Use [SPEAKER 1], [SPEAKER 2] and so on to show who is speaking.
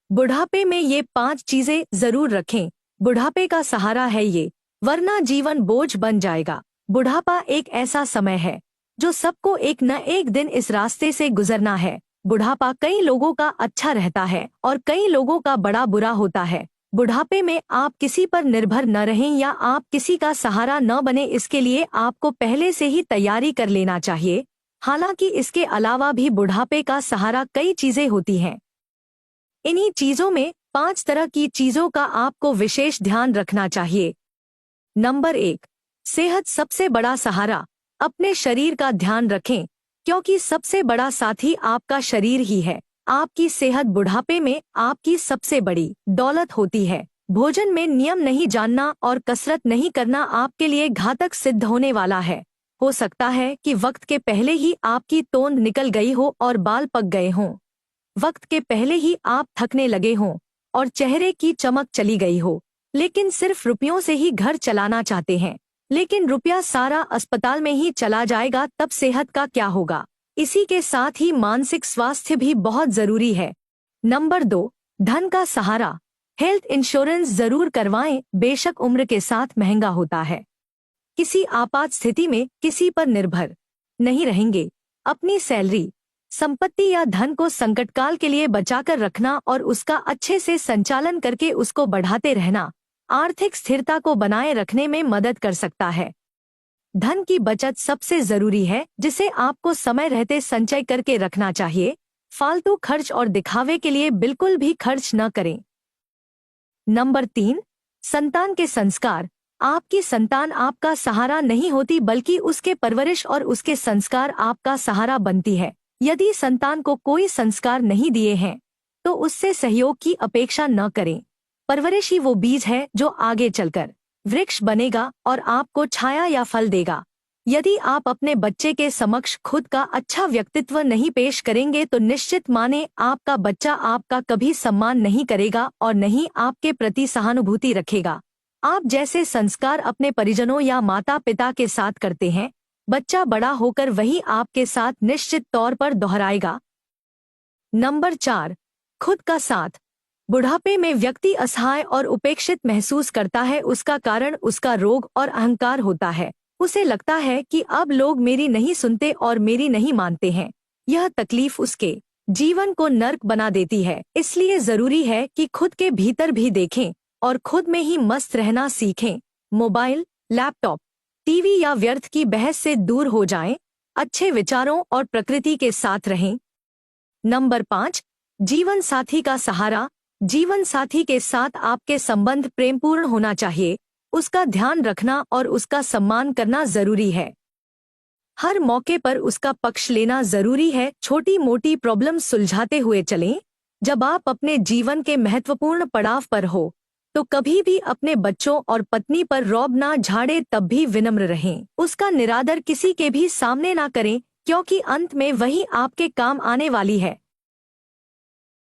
[SPEAKER 1] बुढ़ापे में ये 5 चीजें जरूर रखें। बुढ़ापे का सहारा है ये, वरना जीवन बोझ बन जाएगा। बुढ़ापा एक ऐसा समय है जो सबको एक न एक दिन इस रास्ते से गुजरना है। बुढ़ापा कई लोगों का अच्छा रहता है और कई लोगों का बड़ा बुरा होता है। बुढ़ापे में आप किसी पर निर्भर न रहें या आप किसी का सहारा न बने, इसके लिए आपको पहले से ही तैयारी कर लेना चाहिए। हालांकि इसके अलावा भी बुढ़ापे का सहारा कई चीजें होती हैं। इन्हीं चीजों में 5 तरह की चीजों का आपको विशेष ध्यान रखना चाहिए। नंबर 1, सेहत सबसे बड़ा सहारा। अपने शरीर का ध्यान रखें, क्योंकि सबसे बड़ा साथी आपका शरीर ही है। आपकी सेहत बुढ़ापे में आपकी सबसे बड़ी दौलत होती है। भोजन में नियम नहीं जानना और कसरत नहीं करना आपके लिए घातक सिद्ध होने वाला है। हो सकता है कि वक्त के पहले ही आपकी तोंद निकल गई हो और बाल पक गए हों। वक्त के पहले ही आप थकने लगे हों और चेहरे की चमक चली गई हो, लेकिन सिर्फ रुपयों से ही घर चलाना चाहते हैं। लेकिन रुपया सारा अस्पताल में ही चला जाएगा, तब सेहत का क्या होगा। इसी के साथ ही मानसिक स्वास्थ्य भी बहुत जरूरी है। नंबर 2, धन का सहारा। हेल्थ इंश्योरेंस जरूर करवाएं, बेशक उम्र के साथ महंगा होता है। किसी आपात स्थिति में किसी पर निर्भर नहीं रहेंगे। अपनी सैलरी, संपत्ति या धन को संकटकाल के लिए बचाकर रखना और उसका अच्छे से संचालन करके उसको बढ़ाते रहना आर्थिक स्थिरता को बनाए रखने में मदद कर सकता है। धन की बचत सबसे जरूरी है, जिसे आपको समय रहते संचय करके रखना चाहिए। फालतू खर्च और दिखावे के लिए बिल्कुल भी खर्च न करें। नंबर 3, संतान के संस्कार। आपकी संतान आपका सहारा नहीं होती, बल्कि उसके परवरिश और उसके संस्कार आपका सहारा बनती है। यदि संतान को कोई संस्कार नहीं दिए हैं तो उससे सहयोग की अपेक्षा न करें। परवरिश ही वो बीज है जो आगे चलकर वृक्ष बनेगा और आपको छाया या फल देगा। यदि आप अपने बच्चे के समक्ष खुद का अच्छा व्यक्तित्व नहीं पेश करेंगे तो निश्चित माने आपका बच्चा आपका कभी सम्मान नहीं करेगा और न ही आपके प्रति सहानुभूति रखेगा। आप जैसे संस्कार अपने परिजनों या माता पिता के साथ करते हैं, बच्चा बड़ा होकर वही आपके साथ निश्चित तौर पर दोहराएगा। नंबर 4, खुद का साथ। बुढ़ापे में व्यक्ति असहाय और उपेक्षित महसूस करता है। उसका कारण उसका रोग और अहंकार होता है। उसे लगता है कि अब लोग मेरी नहीं सुनते और मेरी नहीं मानते हैं। यह तकलीफ उसके जीवन को नर्क बना देती है। इसलिए जरूरी है कि खुद के भीतर भी देखें और खुद में ही मस्त रहना सीखें। मोबाइल, लैपटॉप, टीवी या व्यर्थ की बहस से दूर हो जाएं। अच्छे विचारों और प्रकृति के साथ रहें। नंबर 5, जीवन साथी का सहारा। जीवन साथी के साथ आपके संबंध प्रेमपूर्ण होना चाहिए। उसका ध्यान रखना और उसका सम्मान करना जरूरी है। हर मौके पर उसका पक्ष लेना जरूरी है। छोटी मोटी प्रॉब्लम सुलझाते हुए चलें। जब आप अपने जीवन के महत्वपूर्ण पड़ाव पर हो तो कभी भी अपने बच्चों और पत्नी पर रौब ना झाड़े, तब भी विनम्र रहें। उसका निरादर किसी के भी सामने ना करें, क्योंकि अंत में वही आपके काम आने वाली है।